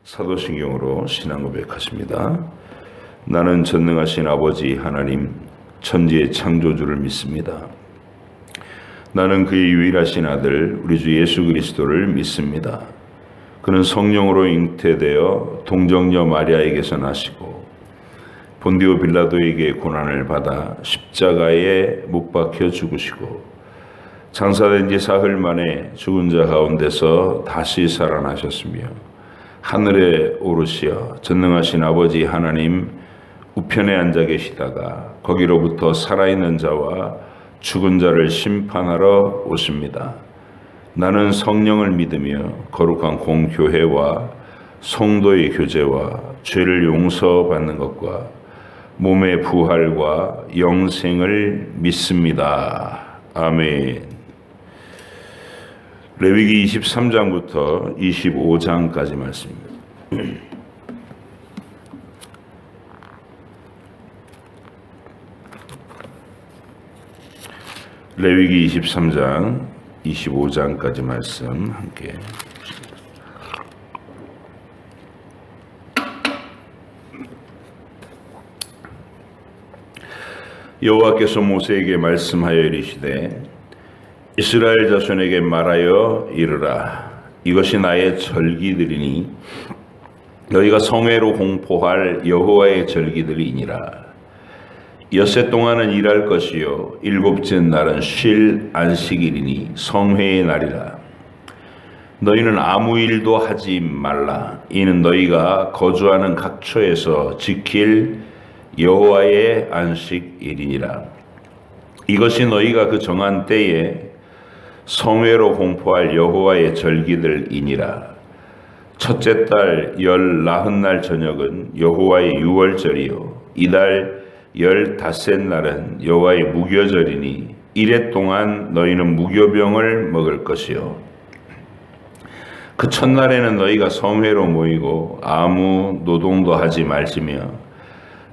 사도신경으로 신앙 고백하십니다. 나는 전능하신 아버지 하나님 천지의 창조주를 믿습니다. 나는 그의 유일하신 아들 우리 주 예수 그리스도를 믿습니다. 그는 성령으로 잉태되어 동정녀 마리아에게서 나시고 본디오 빌라도에게 고난을 받아 십자가에 못 박혀 죽으시고 장사된 지 사흘 만에 죽은 자 가운데서 다시 살아나셨으며 하늘에 오르시어 전능하신 아버지 하나님 우편에 앉아 계시다가 거기로부터 살아있는 자와 죽은 자를 심판하러 오십니다. 나는 성령을 믿으며 거룩한 공교회와 성도의 교제와 죄를 용서받는 것과 몸의 부활과 영생을 믿습니다. 아멘. 레위기 23장부터 25장까지 말씀입니다. 레위기 23장 25장까지 말씀 함께 여호와께서 모세에게 말씀하여 이르시되 이스라엘 자손에게 말하여 이르라. 이것이 나의 절기들이니 너희가 성회로 공포할 여호와의 절기들이니라. 엿새 동안은 일할 것이요 일곱째 날은 쉴 안식일이니 성회의 날이라. 너희는 아무 일도 하지 말라. 이는 너희가 거주하는 각처에서 지킬 여호와의 안식일이니라. 이것이 너희가 그 정한 때에 성회로 공포할 여호와의 절기들이니라. 첫째 달 열 나흔날 저녁은 여호와의 유월절이요 이달 15날은 여호와의 무교절이니 이래 동안 너희는 무교병을 먹을 것이요 그 첫날에는 너희가 성회로 모이고 아무 노동도 하지 말지며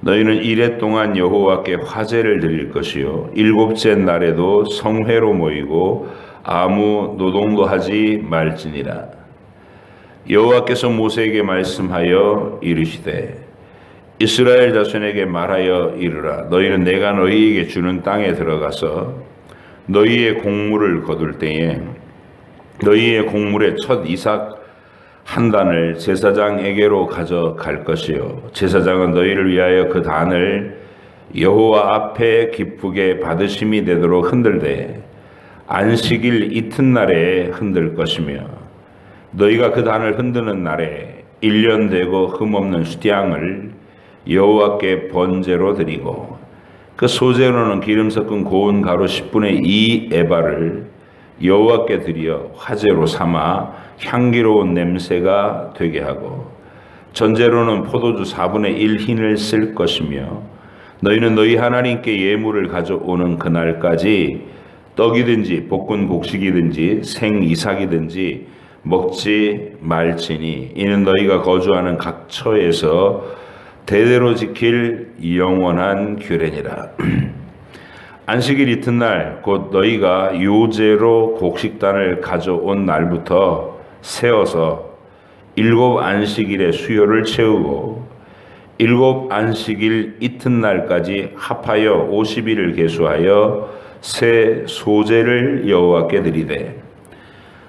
너희는 이래 동안 여호와께 화제를 드릴 것이요 일곱째 날에도 성회로 모이고 아무 노동도 하지 말지니라. 여호와께서 모세에게 말씀하여 이르시되 이스라엘 자손에게 말하여 이르라. 너희는 내가 너희에게 주는 땅에 들어가서 너희의 곡물을 거둘 때에 너희의 곡물의 첫 이삭 한 단을 제사장에게로 가져갈 것이요 제사장은 너희를 위하여 그 단을 여호와 앞에 기쁘게 받으심이 되도록 흔들되 안식일 이튿날에 흔들 것이며 너희가 그 단을 흔드는 날에 1년 되고 흠없는 수양을 여호와께 번제로 드리고 그 소제로는 기름 섞은 고운 가루 10분의 2 에바를 여호와께 드려 화제로 삼아 향기로운 냄새가 되게 하고 전제로는 포도주 4분의 1 흰을 쓸 것이며 너희는 너희 하나님께 예물을 가져오는 그날까지 떡이든지 볶은 곡식이든지 생 이삭이든지 먹지 말지니 이는 너희가 거주하는 각처에서 대대로 지킬 영원한 규례니라. 안식일 이튿날 곧 너희가 요제로 곡식단을 가져온 날부터 세어서 7 안식일의 수요를 채우고 7 안식일 이튿날까지 합하여 50일을 계수하여 새 소제를 여호와께 드리되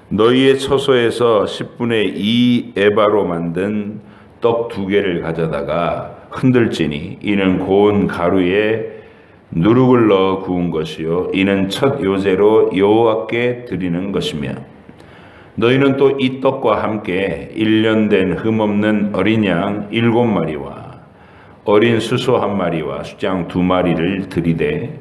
너희의 처소에서 10분의 2 에바로 만든 떡 2개를 가져다가 흔들지니 이는 고운 가루에 누룩을 넣어 구운 것이요 이는 첫 요제로 여호와께 드리는 것이며 너희는 또 이 떡과 함께 1년 된 흠없는 어린 양 7마리와 어린 수소 1마리와 수장 2마리를 드리되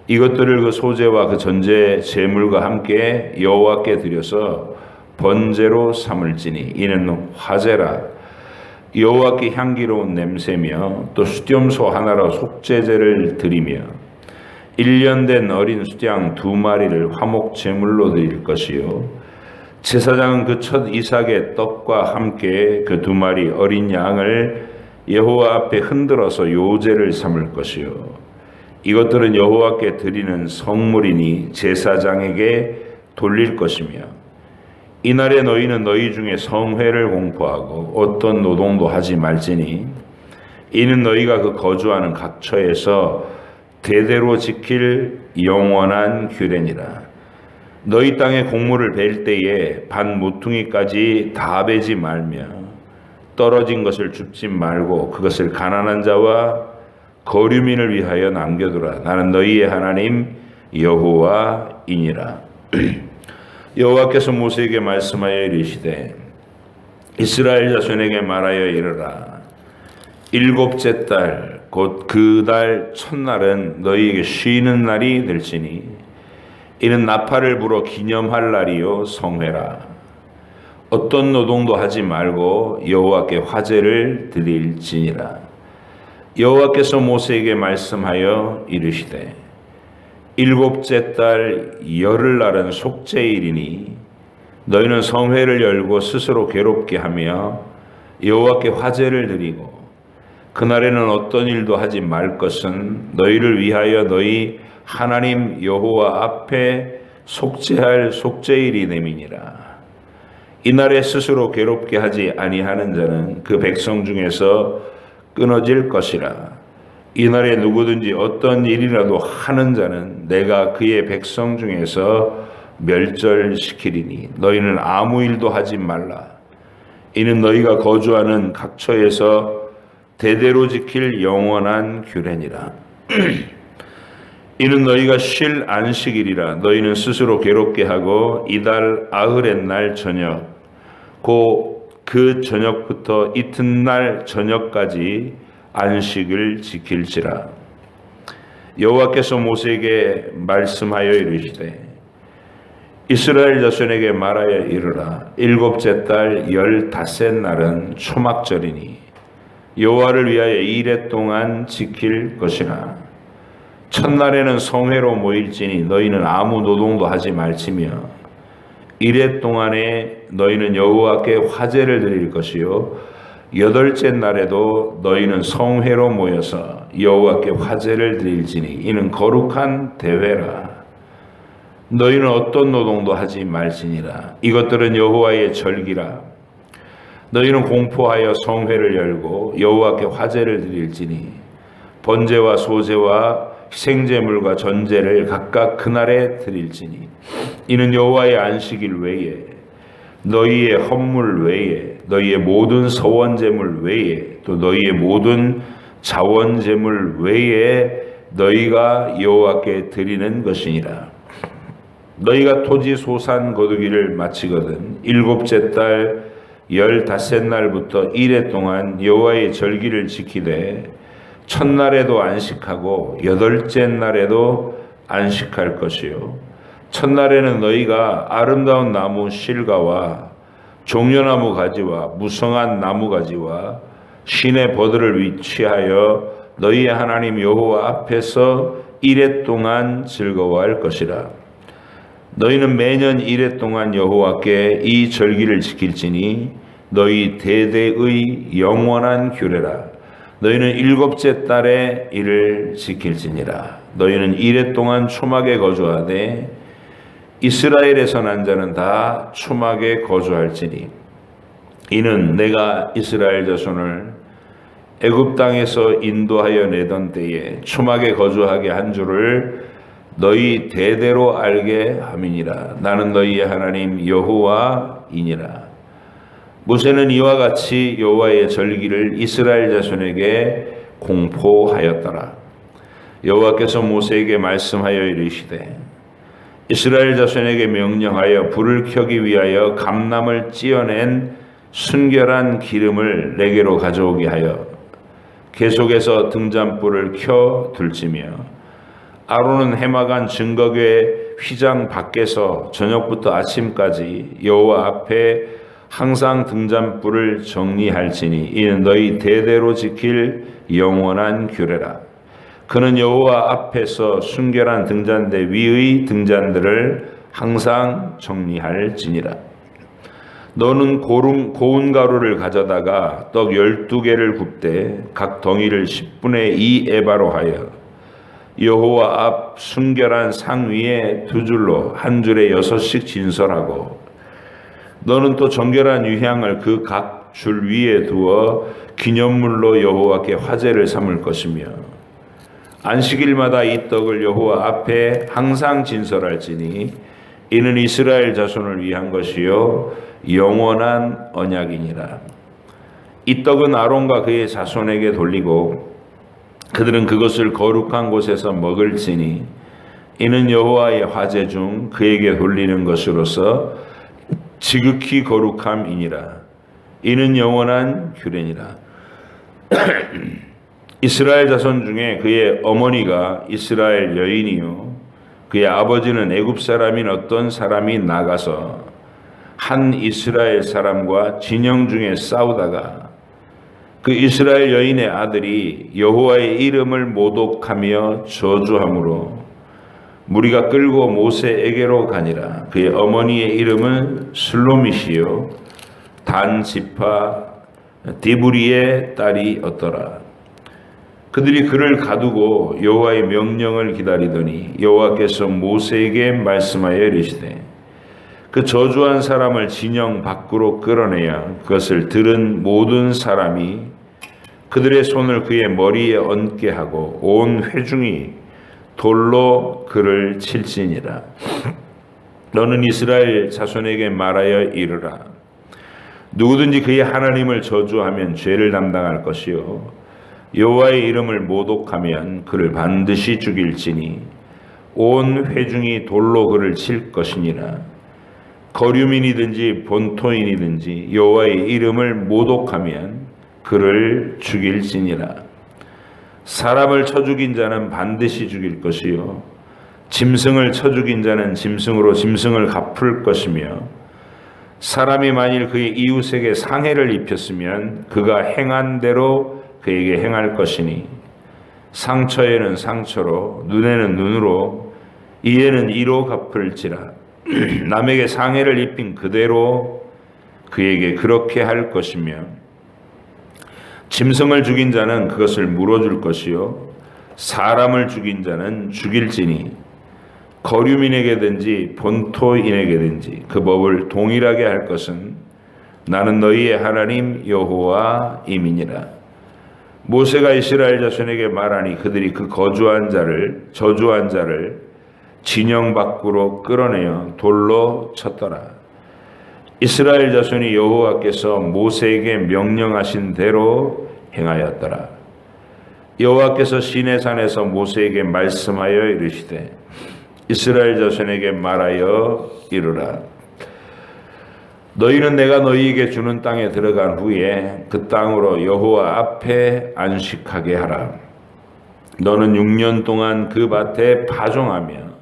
이것들을 그 소제와 그 전제 제물과 함께 여호와께 드려서 번제로 삼을지니 이는 화제라. 여호와께 향기로운 냄새며 또 수염소 하나로 속죄제를 드리며 1년 된 어린 수양 2마리를 화목 제물로 드릴 것이요 제사장은 그 첫 이삭의 떡과 함께 그 2마리 어린 양을 여호와 앞에 흔들어서 요제를 삼을 것이요 이것들은 여호와께 드리는 성물이니 제사장에게 돌릴 것이며 이날에 너희는 너희 중에 성회를 공포하고 어떤 노동도 하지 말지니 이는 너희가 그 거주하는 각처에서 대대로 지킬 영원한 규례니라. 너희 땅에 곡물을 벨 때에 반 모퉁이까지 다 베지 말며 떨어진 것을 줍지 말고 그것을 가난한 자와 거류민을 위하여 남겨두라. 나는 너희의 하나님 여호와이니라. 여호와께서 모세에게 말씀하여 이르시되 이스라엘 자손에게 말하여 이르라. 일곱째 달 곧 그 달 첫날은 너희에게 쉬는 날이 될지니 이는 나팔을 불어 기념할 날이요 성회라. 어떤 노동도 하지 말고 여호와께 화제를 드릴지니라. 여호와께서 모세에게 말씀하여 이르시되 일곱째 달 열흘날은 속죄일이니 너희는 성회를 열고 스스로 괴롭게 하며 여호와께 화제를 드리고 그날에는 어떤 일도 하지 말 것은 너희를 위하여 너희 하나님 여호와 앞에 속죄할 속죄일이 됨이니라. 이날에 스스로 괴롭게 하지 아니하는 자는 그 백성 중에서 끊어질 것이라. 이날에 누구든지 어떤 일이라도 하는 자는 내가 그의 백성 중에서 멸절시키리니 너희는 아무 일도 하지 말라. 이는 너희가 거주하는 각처에서 대대로 지킬 영원한 규례니라. 이는 너희가 쉴 안식일이라. 너희는 스스로 괴롭게 하고 이달 아흐렛 날 저녁 그 저녁부터 이튿날 저녁까지 안식을 지킬지라. 여호와께서 모세에게 말씀하여 이르시되 이스라엘 자손에게 말하여 이르라. 일곱째 달 15날은 초막절이니 여호와를 위하여 이레 동안 지킬 것이라. 첫날에는 성회로 모일지니 너희는 아무 노동도 하지 말지며 이레 동안에 너희는 여호와께 화제를 드릴 것이요 여덟째 날에도 너희는 성회로 모여서 여호와께 화제를 드릴지니 이는 거룩한 대회라. 너희는 어떤 노동도 하지 말지니라. 이것들은 여호와의 절기라. 너희는 공포하여 성회를 열고 여호와께 화제를 드릴지니 번제와 소제와 희생제물과 전제를 각각 그날에 드릴지니 이는 여호와의 안식일 외에 너희의 헌물 외에 너희의 모든 서원제물 외에 또 너희의 모든 자원제물 외에 너희가 여호와께 드리는 것이니라. 너희가 토지 소산 거두기를 마치거든 일곱째 달 15날부터 이레 동안 여호와의 절기를 지키되 첫날에도 안식하고 여덟째 날에도 안식할 것이요 첫날에는 너희가 아름다운 나무 실과와 종려나무 가지와 무성한 나무 가지와 신의 버들을 위치하여 너희의 하나님 여호와 앞에서 이레 동안 즐거워할 것이라. 너희는 매년 이레 동안 여호와께 이 절기를 지킬지니 너희 대대의 영원한 규례라. 너희는 일곱째 달에 이를 지킬지니라. 너희는 이레 동안 초막에 거주하되 이스라엘에서 난 자는 다 초막에 거주할지니 이는 내가 이스라엘 자손을 애굽 땅에서 인도하여 내던 때에 초막에 거주하게 한 줄을 너희 대대로 알게 함이니라. 나는 너희의 하나님 여호와이니라. 모세는 이와 같이 여호와의 절기를 이스라엘 자손에게 공포하였더라. 여호와께서 모세에게 말씀하여 이르시되 이스라엘 자손에게 명령하여 불을 켜기 위하여 감람을 찧어낸 순결한 기름을 내게로 가져오게 하여 계속해서 등잔불을 켜 둘지며 아론은 해마간 증거궤 휘장 밖에서 저녁부터 아침까지 여호와 앞에 항상 등잔불을 정리할지니 이는 너희 대대로 지킬 영원한 규례라. 그는 여호와 앞에서 순결한 등잔대 위의 등잔들을 항상 정리할지니라. 너는 고운 가루를 가져다가 떡 12개를 굽되 각 덩이를 10분의 2 에바로 하여 여호와 앞 순결한 상 위에 두 줄로 한 줄에 6씩 진설하고 너는 또 정결한 유향을 그 각 줄 위에 두어 기념물로 여호와께 화제를 삼을 것이며 안식일마다 이 떡을 여호와 앞에 항상 진설할지니 이는 이스라엘 자손을 위한 것이요 영원한 언약이니라. 이 떡은 아론과 그의 자손에게 돌리고 그들은 그것을 거룩한 곳에서 먹을지니 이는 여호와의 화제 중 그에게 돌리는 것으로서 지극히 거룩함이니라. 이는 영원한 규례니라. 이스라엘 자손 중에 그의 어머니가 이스라엘 여인이요 그의 아버지는 애굽 사람인 어떤 사람이 나가서 한 이스라엘 사람과 진영 중에 싸우다가 그 이스라엘 여인의 아들이 여호와의 이름을 모독하며 저주함으로 무리가 끌고 모세에게로 가니라. 그의 어머니의 이름은 슬로밋이요 단 지파 디브리의 딸이었더라. 그들이 그를 가두고 여호와의 명령을 기다리더니 여호와께서 모세에게 말씀하여 이르시되 그 저주한 사람을 진영 밖으로 끌어내야 그것을 들은 모든 사람이 그들의 손을 그의 머리에 얹게 하고 온 회중이 돌로 그를 칠지니라. 너는 이스라엘 자손에게 말하여 이르라. 누구든지 그의 하나님을 저주하면 죄를 담당할 것이요 여호와의 이름을 모독하면 그를 반드시 죽일지니 온 회중이 돌로 그를 칠 것이니라. 거류민이든지 본토인이든지 여호와의 이름을 모독하면 그를 죽일지니라. 사람을 쳐 죽인 자는 반드시 죽일 것이요 짐승을 쳐 죽인 자는 짐승으로 짐승을 갚을 것이며 사람이 만일 그의 이웃에게 상해를 입혔으면 그가 행한 대로 그에게 행할 것이니 상처에는 상처로 눈에는 눈으로 이에는 이로 갚을지라. 남에게 상해를 입힌 그대로 그에게 그렇게 할 것이며 짐승을 죽인 자는 그것을 물어줄 것이요 사람을 죽인 자는 죽일지니 거류민에게든지 본토인에게든지 그 법을 동일하게 할 것은 나는 너희의 하나님 여호와임이니라. 모세가 이스라엘 자손에게 말하니 그들이 그 저주한 자를 진영 밖으로 끌어내어 돌로 쳤더라. 이스라엘 자손이 여호와께서 모세에게 명령하신 대로 행하였더라. 여호와께서 시내산에서 모세에게 말씀하여 이르시되 이스라엘 자손에게 말하여 이르라. 너희는 내가 너희에게 주는 땅에 들어간 후에 그 땅으로 여호와 앞에 안식하게 하라. 너는 6년 동안 그 밭에 파종하며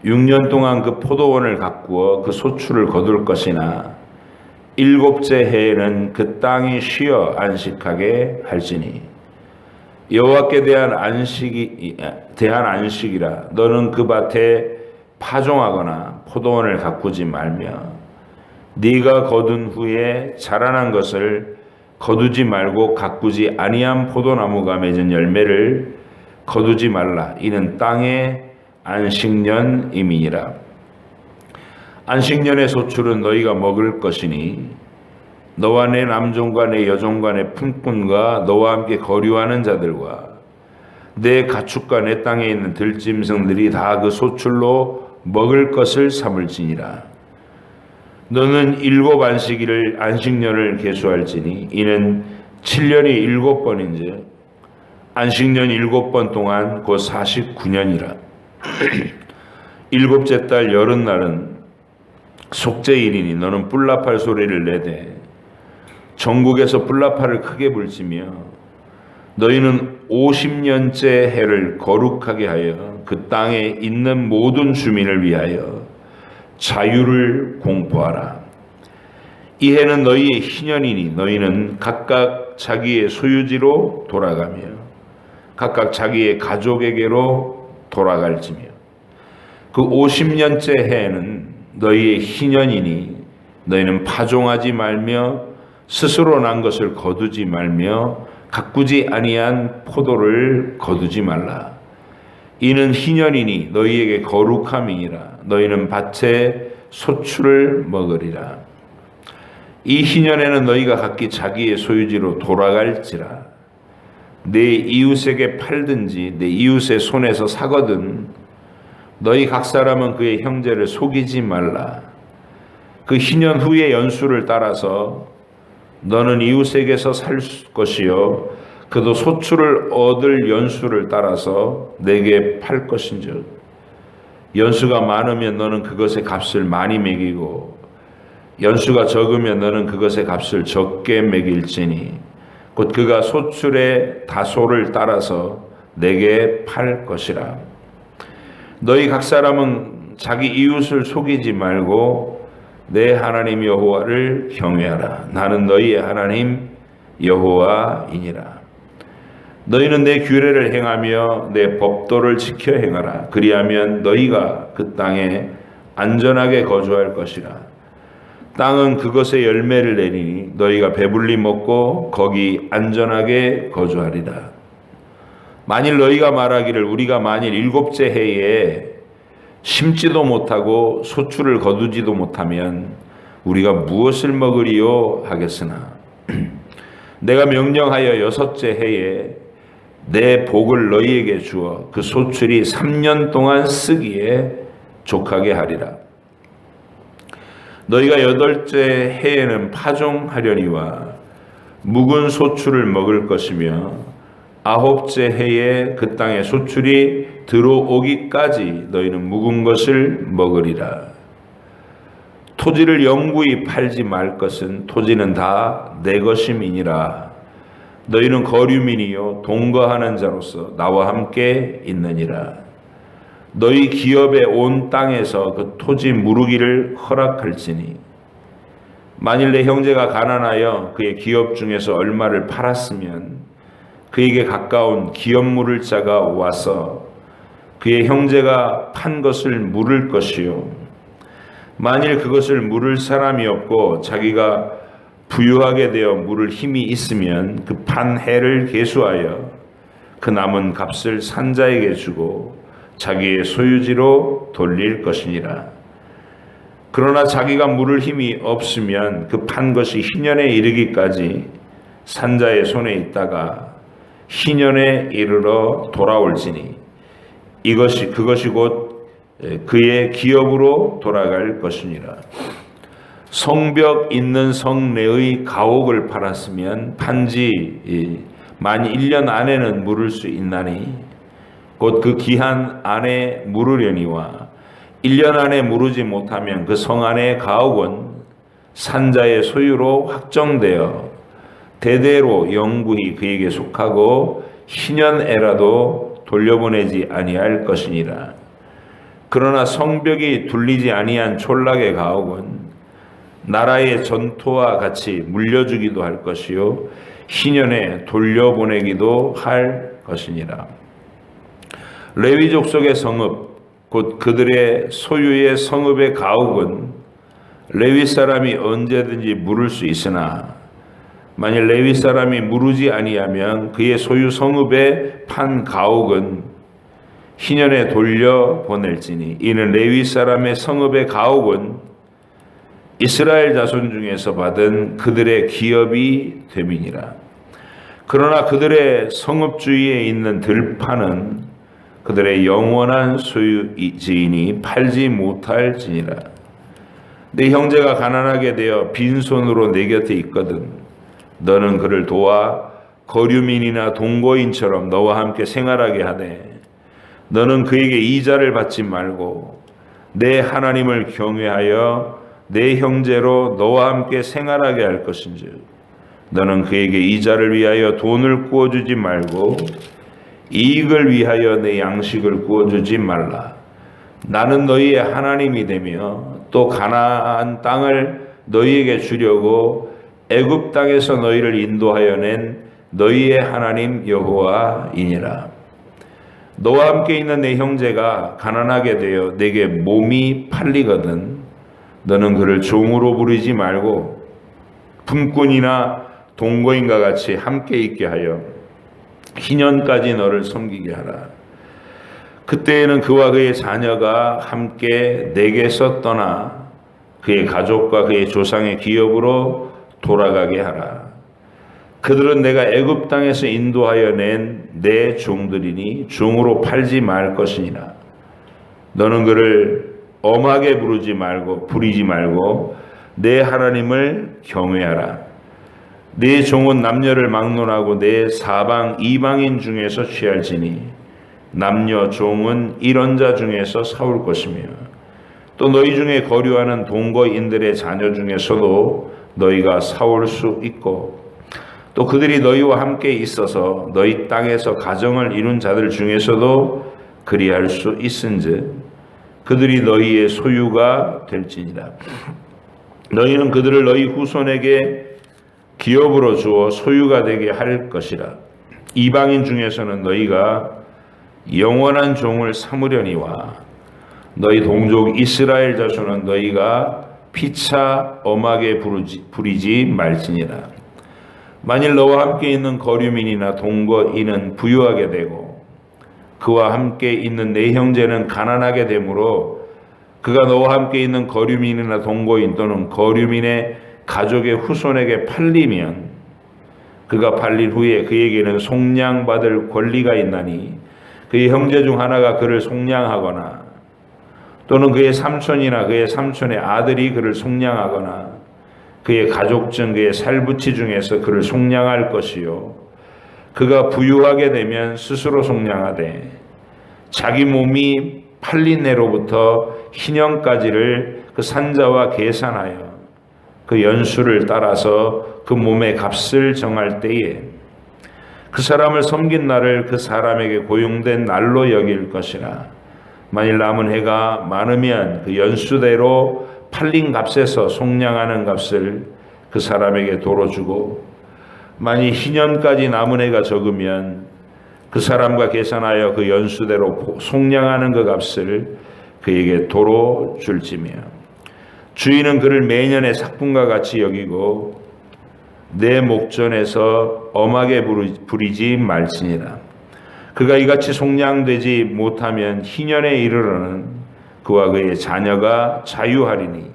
6년 동안 그 포도원을 가꾸어 그 소출을 거둘 것이나 7째 해에는 그 땅이 쉬어 안식하게 할지니 여호와께 대한 안식이라. 너는 그 밭에 파종하거나 포도원을 가꾸지 말며 네가 거둔 후에 자라난 것을 거두지 말고 가꾸지 아니한 포도나무가 맺은 열매를 거두지 말라. 이는 땅의 안식년임이니라. 안식년의 소출은 너희가 먹을 것이니 너와 내 남종과 내 여종과 내 품꾼과 너와 함께 거류하는 자들과 내 가축과 내 땅에 있는 들짐승들이 다 그 소출로 먹을 것을 삼을지니라. 너는 7 안식년을 계수할지니 이는 7년이 7번인즉 안식년 7번 동안 곧 49년이라. 7째 달 여름날은 속죄일이니 너는 뿔나팔 소리를 내되 전국에서 뿔나팔을 크게 불지며 너희는 50년째 해를 거룩하게 하여 그 땅에 있는 모든 주민을 위하여 자유를 공포하라. 이 해는 너희의 희년이니 너희는 각각 자기의 소유지로 돌아가며 각각 자기의 가족에게로 돌아갈지며 그 50년째 해에는 너희의 희년이니 너희는 파종하지 말며 스스로 난 것을 거두지 말며 가꾸지 아니한 포도를 거두지 말라. 이는 희년이니 너희에게 거룩함이니라. 너희는 밭에 소출을 먹으리라. 이 희년에는 너희가 각기 자기의 소유지로 돌아갈지라. 내 이웃에게 팔든지 내 이웃의 손에서 사거든 너희 각 사람은 그의 형제를 속이지 말라. 그 희년 후의 연수를 따라서 너는 이웃에게서 살 것이요 그도 소출을 얻을 연수를 따라서 내게 팔 것인즉 연수가 많으면 너는 그것의 값을 많이 매기고 연수가 적으면 너는 그것의 값을 적게 매길지니 곧 그가 소출의 다소를 따라서 내게 팔 것이라. 너희 각 사람은 자기 이웃을 속이지 말고 내 하나님 여호와를 경외하라. 나는 너희의 하나님 여호와이니라. 너희는 내 규례를 행하며 내 법도를 지켜 행하라. 그리하면 너희가 그 땅에 안전하게 거주할 것이라. 땅은 그것의 열매를 내리니 너희가 배불리 먹고 거기 안전하게 거주하리라. 만일 너희가 말하기를 우리가 만일 7째 해에 심지도 못하고 소출을 거두지도 못하면 우리가 무엇을 먹으리요 하겠으나 내가 명령하여 6째 해에 내 복을 너희에게 주어 그 소출이 3년 동안 쓰기에 족하게 하리라. 너희가 8째 해에는 파종하려니와 묵은 소출을 먹을 것이며 9째 해에 그 땅에 소출이 들어오기까지 너희는 묵은 것을 먹으리라. 토지를 영구히 팔지 말 것은 토지는 다 내 것임이니라. 너희는 거류민이요 동거하는 자로서 나와 함께 있느니라. 너희 기업의 온 땅에서 그 토지 무르기를 허락할지니 만일 내 형제가 가난하여 그의 기업 중에서 얼마를 팔았으면 그에게 가까운 기업 물을 자가 와서 그의 형제가 판 것을 물을 것이요 만일 그것을 물을 사람이 없고 자기가 부유하게 되어 물을 힘이 있으면 그 판 해를 계수하여 그 남은 값을 산자에게 주고 자기의 소유지로 돌릴 것이니라. 그러나 자기가 물을 힘이 없으면 그 판 것이 희년에 이르기까지 산자의 손에 있다가 희년에 이르러 돌아올지니 그것이 곧 그의 기업으로 돌아갈 것이니라. 성벽 있는 성 내의 가옥을 팔았으면 판지 만 1년 안에는 물을 수 있나니 곧 그 기한 안에 물으려니와 1년 안에 무르지 못하면 그 성 안의 가옥은 산자의 소유로 확정되어 대대로 영구히 그에게 속하고 희년에라도 돌려보내지 아니할 것이니라. 그러나 성벽이 둘리지 아니한 촌락의 가옥은 나라의 전토와 같이 물려주기도 할 것이요 희년에 돌려보내기도 할 것이니라. 레위 족속의 성읍 곧 그들의 소유의 성읍의 가옥은 레위 사람이 언제든지 물을 수 있으나 만일 레위 사람이 무르지 아니하면 그의 소유 성읍의 판 가옥은 희년에 돌려보낼지니 이는 레위 사람의 성읍의 가옥은 이스라엘 자손 중에서 받은 그들의 기업이 됨이니라. 그러나 그들의 성읍 주위에 있는 들판은 그들의 영원한 소유지이니 팔지 못할지니라. 내 형제가 가난하게 되어 빈손으로 내 곁에 있거든 너는 그를 도와 거류민이나 동거인처럼 너와 함께 생활하게 하되 너는 그에게 이자를 받지 말고 내 하나님을 경외하여 내 형제로 너와 함께 생활하게 할 것인즉 너는 그에게 이자를 위하여 돈을 구워주지 말고 이익을 위하여 내 양식을 구워주지 말라. 나는 너희의 하나님이 되며 또 가나안 땅을 너희에게 주려고 애굽 땅에서 너희를 인도하여 낸 너희의 하나님 여호와이니라. 너와 함께 있는 내 형제가 가난하게 되어 내게 몸이 팔리거든 너는 그를 종으로 부르지 말고 품꾼이나 동거인과 같이 함께 있게 하여 희년까지 너를 섬기게 하라. 그때에는 그와 그의 자녀가 함께 내게서 떠나 그의 가족과 그의 조상의 기업으로 돌아가게 하라. 그들은 내가 애굽 땅에서 인도하여 낸 내 종들이니 종으로 팔지 말 것이니라. 너는 그를 엄하게 부리지 말고 내 하나님을 경외하라. 네 종은 남녀를 막론하고 내 사방 이방인 중에서 취할지니 남녀 종은 이런 자 중에서 사올 것이며 또 너희 중에 거류하는 동거인들의 자녀 중에서도 너희가 사올 수 있고 또 그들이 너희와 함께 있어서 너희 땅에서 가정을 이룬 자들 중에서도 그리할 수 있은즉 그들이 너희의 소유가 될지니라. 너희는 그들을 너희 후손에게 기업으로 주어 소유가 되게 할 것이라. 이방인 중에서는 너희가 영원한 종을 삼으려니와 너희 동족 이스라엘 자손은 너희가 피차 엄하게 부리지 말지니라. 만일 너와 함께 있는 거류민이나 동거인은 부유하게 되고 그와 함께 있는 내 형제는 가난하게 되므로 그가 너와 함께 있는 거류민이나 동거인 또는 거류민의 가족의 후손에게 팔리면 그가 팔린 후에 그에게는 속량받을 권리가 있나니 그의 형제 중 하나가 그를 속량하거나 또는 그의 삼촌이나 그의 삼촌의 아들이 그를 속량하거나 그의 가족 중 그의 살부치 중에서 그를 속량할 것이요 그가 부유하게 되면 스스로 속량하되 자기 몸이 팔린 해로부터 희년까지를 그 산자와 계산하여 그 연수를 따라서 그 몸의 값을 정할 때에 그 사람을 섬긴 날을 그 사람에게 고용된 날로 여길 것이라. 만일 남은 해가 많으면 그 연수대로 팔린 값에서 속량하는 값을 그 사람에게 도로 주고 만일 희년까지 남은 해가 적으면 그 사람과 계산하여 그 연수대로 속량하는 그 값을 그에게 도로 줄지며 주인은 그를 매년의 삭분과 같이 여기고 내 목전에서 엄하게 부리지 말지니라. 그가 이같이 속량되지 못하면 희년에 이르러는 그와 그의 자녀가 자유하리니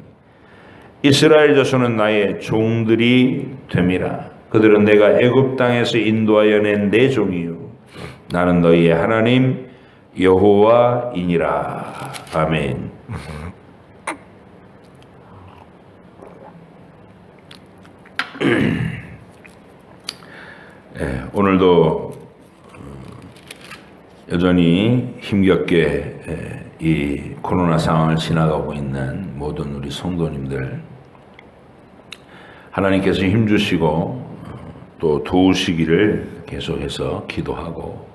이스라엘 자손은 나의 종들이 됨이라. 그들은 내가 애굽 땅에서 인도하여 낸 내 종이요 나는 너희의 하나님 여호와이니라. 아멘. 오늘도 여전히 힘겹게 이 코로나 상황을 지나가고 있는 모든 우리 성도님들 하나님께서 힘주시고 또 도우시기를 계속해서 기도하고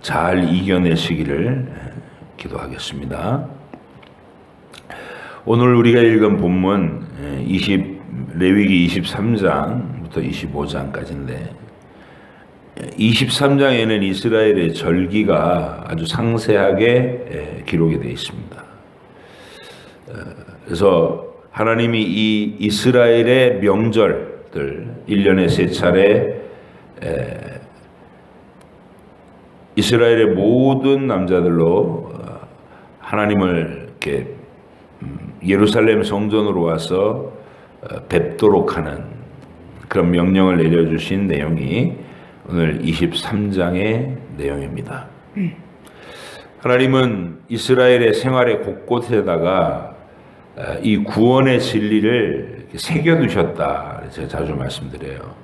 잘 이겨내시기를 기도하겠습니다. 오늘 우리가 읽은 본문 레위기 23장부터 25장까지인데 23장에는 이스라엘의 절기가 아주 상세하게 기록이 되어 있습니다. 그래서 하나님이 이 이스라엘의 명절들 1년에 3차례 이스라엘의 모든 남자들로 하나님을 이렇게 예루살렘 성전으로 와서 뵙도록 하는 그런 명령을 내려주신 내용이 오늘 23장의 내용입니다. 하나님은 이스라엘의 생활의 곳곳에다가 이 구원의 진리를 새겨두셨다. 제가 자주 말씀드려요.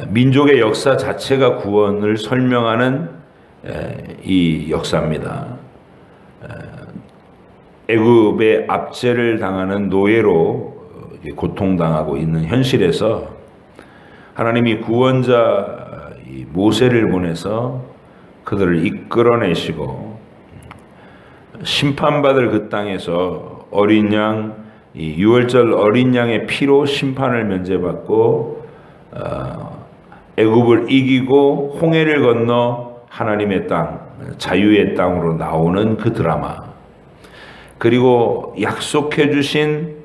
민족의 역사 자체가 구원을 설명하는 이 역사입니다. 애굽의 압제를 당하는 노예로 고통당하고 있는 현실에서 하나님이 구원자 모세를 보내서 그들을 이끌어내시고 심판받을 그 땅에서 어린 양, 이 유월절 어린 양의 피로 심판을 면제받고 애굽을 이기고 홍해를 건너 하나님의 땅, 자유의 땅으로 나오는 그 드라마, 그리고 약속해 주신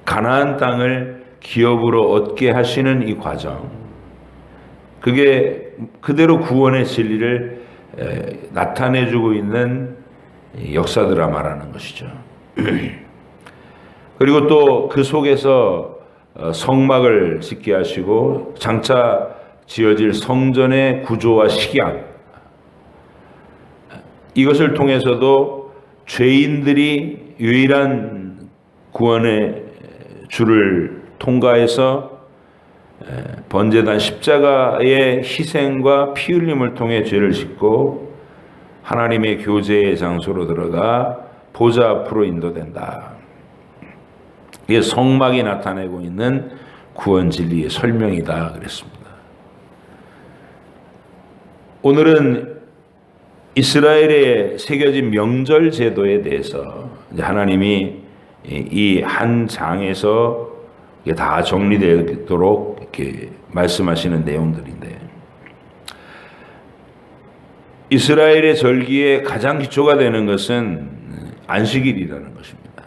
가나안 땅을 기업으로 얻게 하시는 이 과정, 그게 그대로 구원의 진리를 나타내주고 있는 역사 드라마라는 것이죠. 그리고 또 그 속에서 성막을 짓게 하시고 장차 지어질 성전의 구조와 식양, 이것을 통해서도 죄인들이 유일한 구원의 줄을 통과해서 번제단 십자가의 희생과 피 흘림을 통해 죄를 씻고 하나님의 교제의 장소로 들어가 보좌 앞으로 인도된다. 이게 성막이 나타내고 있는 구원 진리의 설명이다 그랬습니다. 오늘은 이스라엘에 새겨진 명절 제도에 대해서 하나님이 이 한 장에서 다 정리되도록 이렇게 말씀하시는 내용들인데, 이스라엘의 절기의 가장 기초가 되는 것은 안식일이라는 것입니다.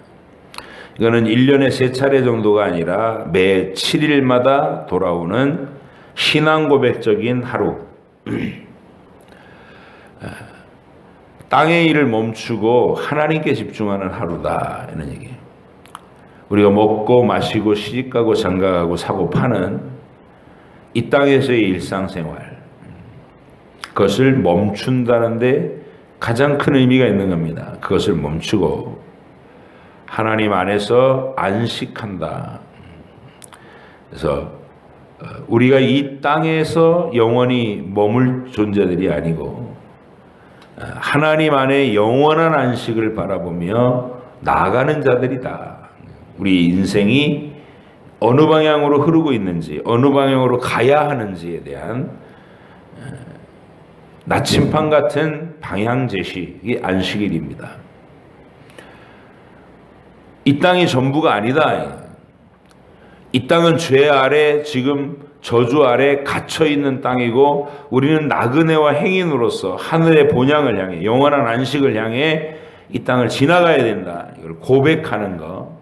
이거는 1년에 3차례 정도가 아니라 매 7일마다 돌아오는 신앙 고백적인 하루. 땅의 일을 멈추고 하나님께 집중하는 하루다, 이런 얘기예요. 우리가 먹고 마시고 시집가고 장가가고 사고 파는 이 땅에서의 일상생활, 그것을 멈춘다는데 가장 큰 의미가 있는 겁니다. 그것을 멈추고 하나님 안에서 안식한다. 그래서 우리가 이 땅에서 영원히 머물 존재들이 아니고 하나님 안에 영원한 안식을 바라보며 나아가는 자들이다. 우리 인생이 어느 방향으로 흐르고 있는지, 어느 방향으로 가야 하는지에 대한 나침반 같은 방향 제시, 이게 안식일입니다. 이 땅이 전부가 아니다. 이 땅은 죄 아래, 지금 저주 아래 갇혀 있는 땅이고, 우리는 나그네와 행인으로서 하늘의 본향을 향해, 영원한 안식을 향해 이 땅을 지나가야 된다. 이걸 고백하는 것,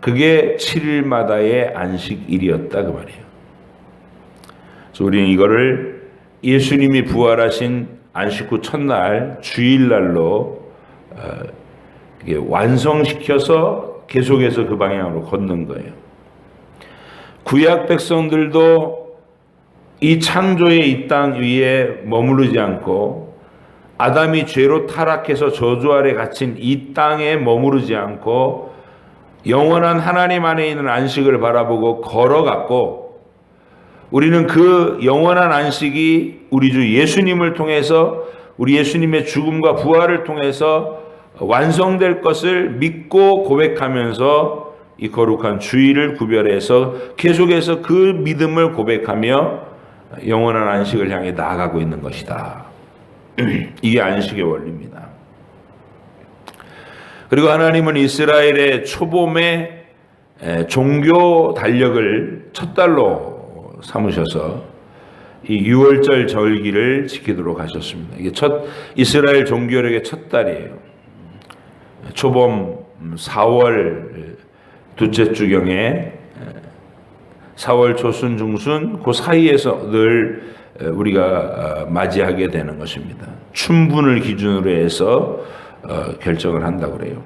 그게 7일마다의 안식일이었다 그 말이에요. 그래서 우리는 이거를 예수님이 부활하신 안식 후 첫날 주일날로 완성시켜서 계속해서 그 방향으로 걷는 거예요. 구약 백성들도 이 창조의 이 땅 위에 머무르지 않고, 아담이 죄로 타락해서 저주 아래 갇힌 이 땅에 머무르지 않고 영원한 하나님 안에 있는 안식을 바라보고 걸어갔고, 우리는 그 영원한 안식이 우리 주 예수님을 통해서, 우리 예수님의 죽음과 부활을 통해서 완성될 것을 믿고 고백하면서 이 거룩한 주일을 구별해서 계속해서 그 믿음을 고백하며 영원한 안식을 향해 나아가고 있는 것이다. 이게 안식의 원리입니다. 그리고 하나님은 이스라엘의 초봄의 종교 달력을 첫 달로 삼으셔서 이 유월절 절기를 지키도록 하셨습니다. 이게 이스라엘 종교력의 첫 달이에요. 초봄 4월 둘째 주경에 4월 초순 중순 그 사이에서 늘 우리가 맞이하게 되는 것입니다. 춘분을 기준으로 해서 결정을 한다고 그래요.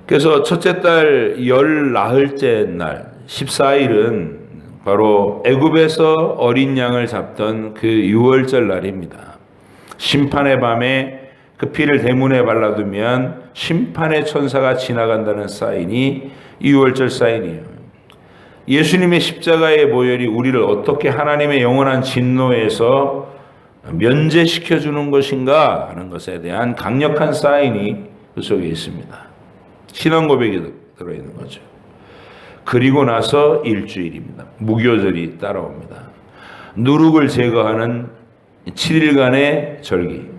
그래서 첫째 달 열 나흘째 날 14일은 바로 애굽에서 어린 양을 잡던 그 유월절 날입니다. 심판의 밤에 그 피를 대문에 발라두면 심판의 천사가 지나간다는 사인이 유월절 사인이에요. 예수님의 십자가의 보혈이 우리를 어떻게 하나님의 영원한 진노에서 면제시켜 주는 것인가 하는 것에 대한 강력한 사인이 그 속에 있습니다. 신앙 고백이 들어있는 거죠. 그리고 나서 일주일입니다. 무교절이 따라옵니다. 누룩을 제거하는 7일간의 절기.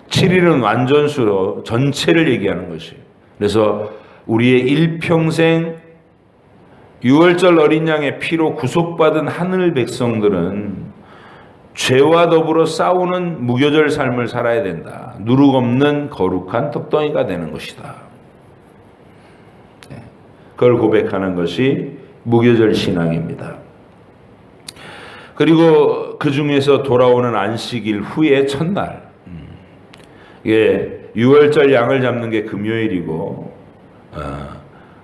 7일은 완전수로 전체를 얘기하는 것이에요. 그래서 우리의 일평생 유월절 어린 양의 피로 구속받은 하늘 백성들은 죄와 더불어 싸우는 무교절 삶을 살아야 된다. 누룩 없는 거룩한 떡덩이가 되는 것이다. 그걸 고백하는 것이 무교절 신앙입니다. 그리고 그 중에서 돌아오는 안식일 후의 첫날, 이게 유월절 양을 잡는 게 금요일이고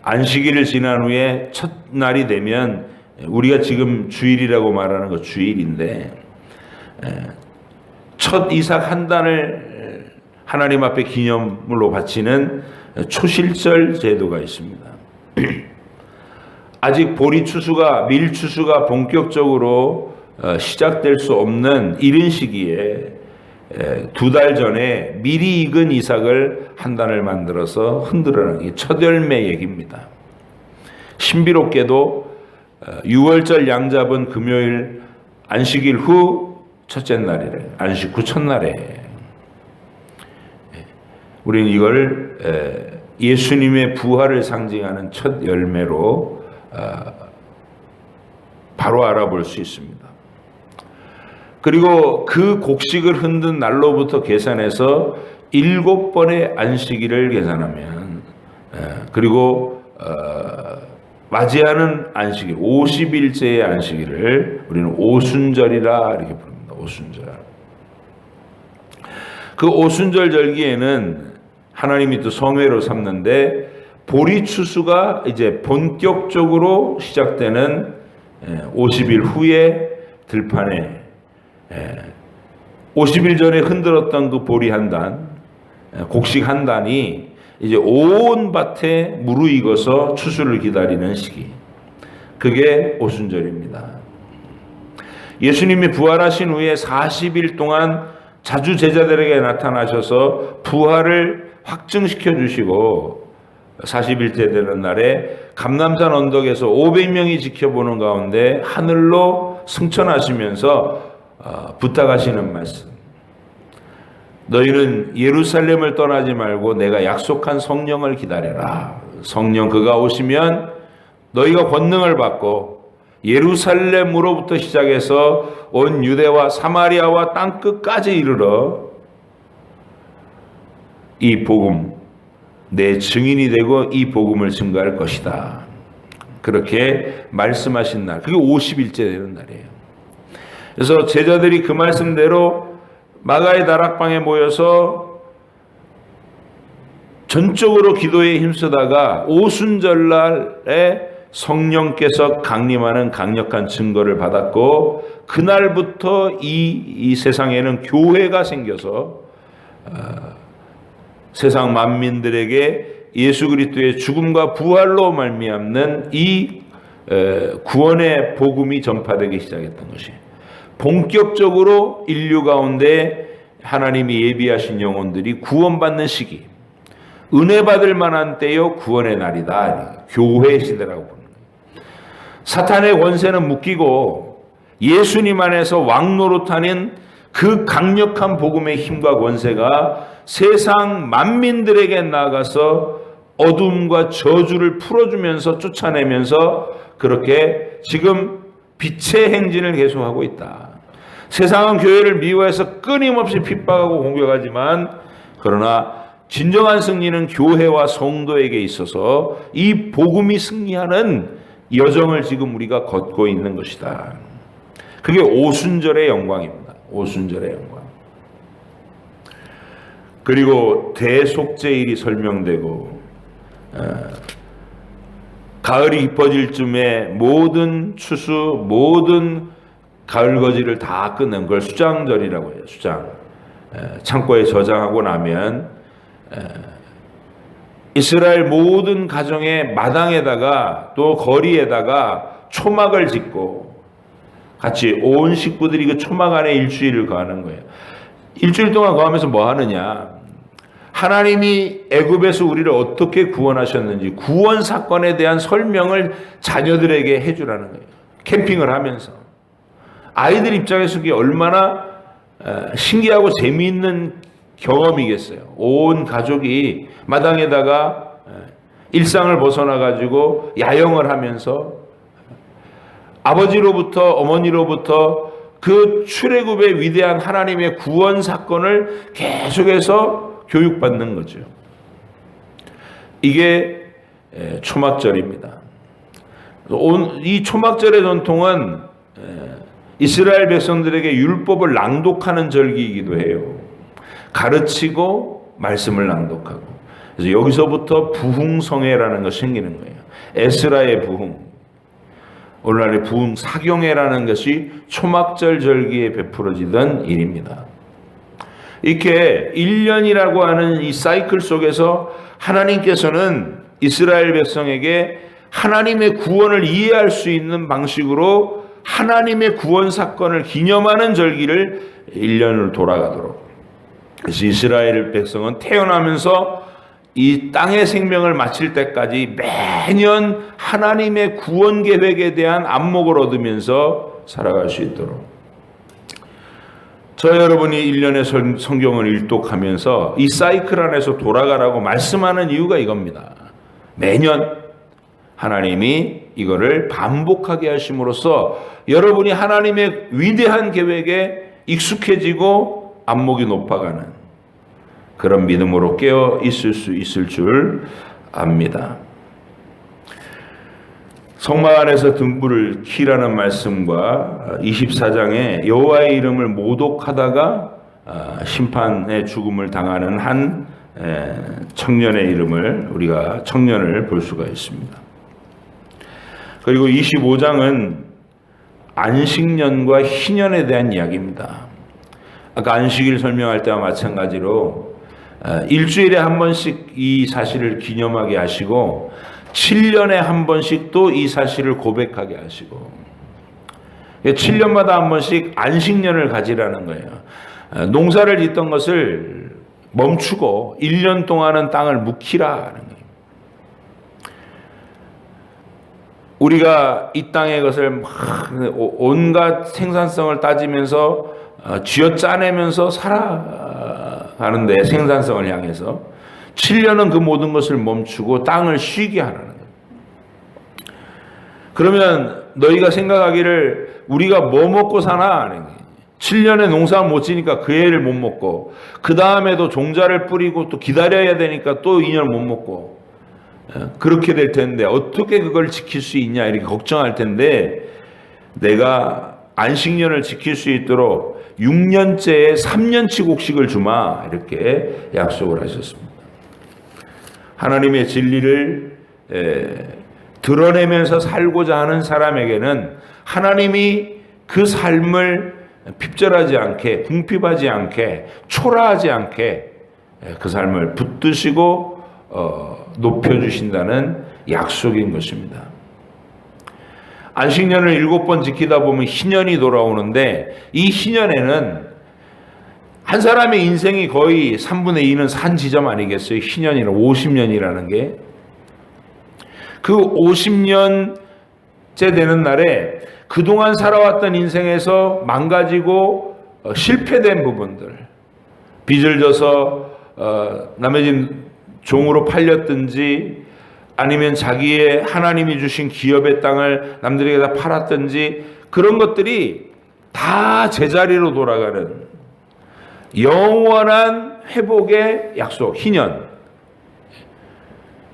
안식일을 지난 후에 첫날이 되면 우리가 지금 주일이라고 말하는 거 주일인데 첫 이삭 한 단을 하나님 앞에 기념물로 바치는 초실절 제도가 있습니다. 아직 보리 추수가 밀 추수가 본격적으로 시작될 수 없는 이른 시기에 2달 전에 미리 익은 이삭을 한 단을 만들어서 흔들어내는 첫 열매 얘기입니다. 신비롭게도 6월절 양 잡은 금요일 안식일 후 첫째 날이래. 안식 후 첫날에 우리는 이걸 예수님의 부활을 상징하는 첫 열매로 바로 알아볼 수 있습니다. 그리고 그 곡식을 흔든 날로부터 계산해서 7번의 안식일을 계산하면 그리고 맞이하는 안식일 50일째의 안식일을 우리는 오순절이라 이렇게 부릅니다. 오순절. 그 오순절 절기에는 하나님이 또 성회로 삼는데 보리 추수가 이제 본격적으로 시작되는 50일 후에 들판에 50일 전에 흔들었던 그 보리 한 단, 곡식 한 단이 이제 온 밭에 무르익어서 추수를 기다리는 시기. 그게 오순절입니다. 예수님이 부활하신 후에 40일 동안 자주 제자들에게 나타나셔서 부활을 확증시켜 주시고 40일째 되는 날에 감람산 언덕에서 500명이 지켜보는 가운데 하늘로 승천하시면서 부탁하시는 말씀. 너희는 예루살렘을 떠나지 말고 내가 약속한 성령을 기다려라. 성령 그가 오시면 너희가 권능을 받고 예루살렘으로부터 시작해서 온 유대와 사마리아와 땅 끝까지 이르러 이 복음 내 증인이 되고 이 복음을 증거할 것이다. 그렇게 말씀하신 날, 그게 50일째 되는 날이에요. 그래서 제자들이 그 말씀대로 마가의 다락방에 모여서 전적으로 기도에 힘쓰다가 오순절날에 성령께서 강림하는 강력한 증거를 받았고 그날부터 이 세상에는 교회가 생겨서 세상 만민들에게 예수 그리스도의 죽음과 부활로 말미암는 이 구원의 복음이 전파되기 시작했던 것이에요. 본격적으로 인류 가운데 하나님이 예비하신 영혼들이 구원받는 시기, 은혜 받을 만한 때요 구원의 날이다. 교회 시대라고 부르는 거예요. 사탄의 권세는 묶이고 예수님 안에서 왕노릇하는 그 강력한 복음의 힘과 권세가 세상 만민들에게 나아가서 어둠과 저주를 풀어주면서 쫓아내면서 그렇게 지금 빛의 행진을 계속하고 있다. 세상은 교회를 미워해서 끊임없이 핍박하고 공격하지만 그러나 진정한 승리는 교회와 성도에게 있어서 이 복음이 승리하는 여정을 지금 우리가 걷고 있는 것이다. 그게 오순절의 영광입니다. 오순절의 영광. 그리고 대속죄일이 설명되고 가을이 깊어질 쯤에 모든 추수, 모든 가을 거지를 다 끊는 걸 수장절이라고 해요. 수장. 창고에 저장하고 나면 이스라엘 모든 가정의 마당에다가 또 거리에다가 초막을 짓고 같이 온 식구들이 그 초막 안에 일주일을 거하는 거예요. 일주일 동안 거하면서 뭐 하느냐? 하나님이 애굽에서 우리를 어떻게 구원하셨는지 구원 사건에 대한 설명을 자녀들에게 해주라는 거예요. 캠핑을 하면서. 아이들 입장에서 그게 얼마나 신기하고 재미있는 경험이겠어요. 온 가족이 마당에다가 일상을 벗어나가지고 야영을 하면서 아버지로부터 어머니로부터 그 출애굽의 위대한 하나님의 구원 사건을 계속해서 교육받는 거죠. 이게 초막절입니다. 이 초막절의 전통은 이스라엘 백성들에게 율법을 낭독하는 절기이기도 해요. 가르치고 말씀을 낭독하고. 그래서 여기서부터 부흥성회라는 것이 생기는 거예요. 에스라의 부흥. 오늘날의 부흥 사경회라는 것이 초막절 절기에 베풀어지던 일입니다. 이렇게 1년이라고 하는 이 사이클 속에서 하나님께서는 이스라엘 백성에게 하나님의 구원을 이해할 수 있는 방식으로 하나님의 구원 사건을 기념하는 절기를 1년을 돌아가도록. 그래서 이스라엘 백성은 태어나면서 이 땅의 생명을 마칠 때까지 매년 하나님의 구원 계획에 대한 안목을 얻으면서 살아갈 수 있도록. 저 여러분이 1년의 성경을 일독하면서 이 사이클 안에서 돌아가라고 말씀하는 이유가 이겁니다. 매년 하나님이 이거를 반복하게 하심으로써 여러분이 하나님의 위대한 계획에 익숙해지고 안목이 높아가는 그런 믿음으로 깨어 있을 수 있을 줄 압니다. 성막 안에서 등불을 켜라는 말씀과 24장에 여호와의 이름을 모독하다가 심판의 죽음을 당하는 한 청년의 이름을 우리가 청년을 볼 수가 있습니다. 그리고 25장은 안식년과 희년에 대한 이야기입니다. 아까 안식일 설명할 때와 마찬가지로 일주일에 한 번씩 이 사실을 기념하게 하시고 7년에 한 번씩 또 이 사실을 고백하게 하시고 7년마다 한 번씩 안식년을 가지라는 거예요. 농사를 짓던 것을 멈추고 1년 동안은 땅을 묵히라는 거예요. 우리가 이 땅의 것을 막 온갖 생산성을 따지면서 쥐어짜내면서 살아가는데 생산성을 향해서 7년은 그 모든 것을 멈추고 땅을 쉬게 하라는 거예요. 그러면 너희가 생각하기를 우리가 뭐 먹고 사나? 7년에 농사를 못 지니까 그 해를 못 먹고 그 다음에도 종자를 뿌리고 또 기다려야 되니까 또 2년 못 먹고 그렇게 될 텐데 어떻게 그걸 지킬 수 있냐 이렇게 걱정할 텐데 내가 안식년을 지킬 수 있도록 6년째에 3년치 곡식을 주마 이렇게 약속을 하셨습니다. 하나님의 진리를 드러내면서 살고자 하는 사람에게는 하나님이 그 삶을 핍절하지 않게 궁핍하지 않게 초라하지 않게 그 삶을 붙드시고 높여주신다는 약속인 것입니다. 안식년을 7번 지키다 보면 희년이 돌아오는데 이 희년에는 한 사람의 인생이 거의 3분의 2는 산 지점 아니겠어요? 희년이라는 50년이라는 게. 그 50년째 되는 날에 그동안 살아왔던 인생에서 망가지고 실패된 부분들, 빚을 져서 남의 집 종으로 팔렸든지 아니면 자기의 하나님이 주신 기업의 땅을 남들에게 다 팔았든지 그런 것들이 다 제자리로 돌아가는 영원한 회복의 약속, 희년.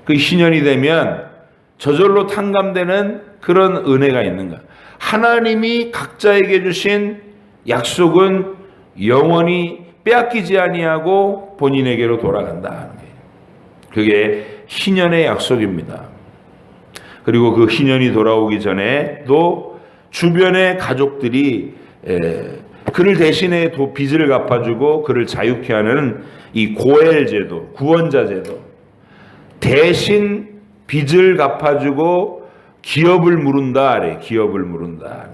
그 희년이 되면 저절로 탕감되는 그런 은혜가 있는 거야. 하나님이 각자에게 주신 약속은 영원히 빼앗기지 아니하고 본인에게로 돌아간다. 그게 희년의 약속입니다. 그리고 그 희년이 돌아오기 전에도 주변의 가족들이 그를 대신에 빚을 갚아주고 그를 자유케 하는 이 고엘 제도, 구원자 제도, 대신 빚을 갚아주고 기업을 물은다. 기업을 물은다.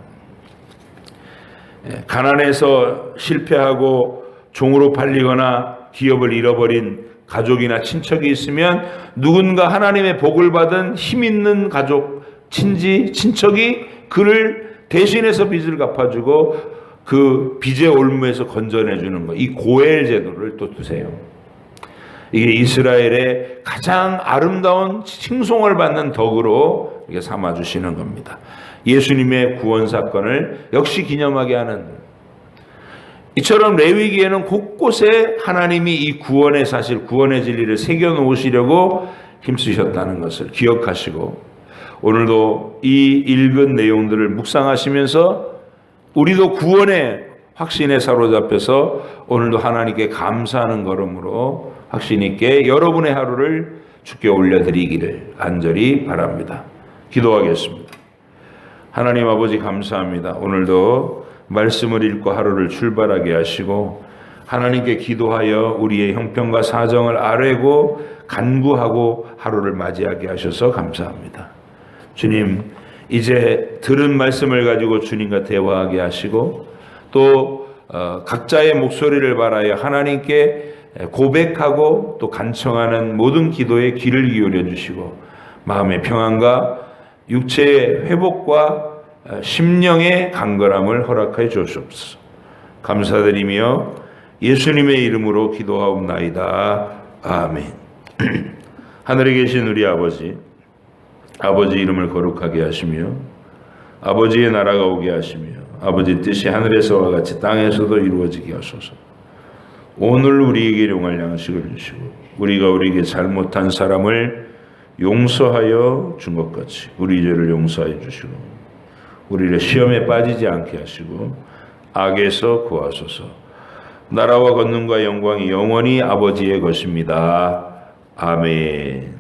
가난해서 실패하고 종으로 팔리거나 기업을 잃어버린 가족이나 친척이 있으면 누군가 하나님의 복을 받은 힘 있는 가족, 친척이 그를 대신해서 빚을 갚아주고 그 빚의 올무에서 건져내주는 거. 이 고엘 제도를 또 두세요. 이게 이스라엘의 가장 아름다운 칭송을 받는 덕으로 이게 삼아주시는 겁니다. 예수님의 구원 사건을 역시 기념하게 하는 이처럼 레위기에는 곳곳에 하나님이 이 구원의 사실, 구원의 진리를 새겨놓으시려고 힘쓰셨다는 것을 기억하시고 오늘도 이 읽은 내용들을 묵상하시면서 우리도 구원의 확신에 사로잡혀서 오늘도 하나님께 감사하는 걸음으로 확신 있게 여러분의 하루를 주께 올려드리기를 간절히 바랍니다. 기도하겠습니다. 하나님 아버지 감사합니다. 오늘도 말씀을 읽고 하루를 출발하게 하시고 하나님께 기도하여 우리의 형편과 사정을 아뢰고 간구하고 하루를 맞이하게 하셔서 감사합니다. 주님, 이제 들은 말씀을 가지고 주님과 대화하게 하시고 또 각자의 목소리를 바라여 하나님께 고백하고 또 간청하는 모든 기도에 귀를 기울여 주시고 마음의 평안과 육체의 회복과 심령의 강건함을 허락하여 주옵소서. 감사드리며 예수님의 이름으로 기도하옵나이다. 아멘. 하늘에 계신 우리 아버지, 아버지 이름을 거룩하게 하시며 아버지의 나라가 오게 하시며 아버지 뜻이 하늘에서와 같이 땅에서도 이루어지게 하소서. 오늘 우리에게 용할 양식을 주시고 우리가 우리에게 잘못한 사람을 용서하여 준 것 같이 우리 죄를 용서하여 주시고 우리를 시험에 빠지지 않게 하시고 악에서 구하소서. 나라와 권능과 영광이 영원히 아버지의 것입니다. 아멘.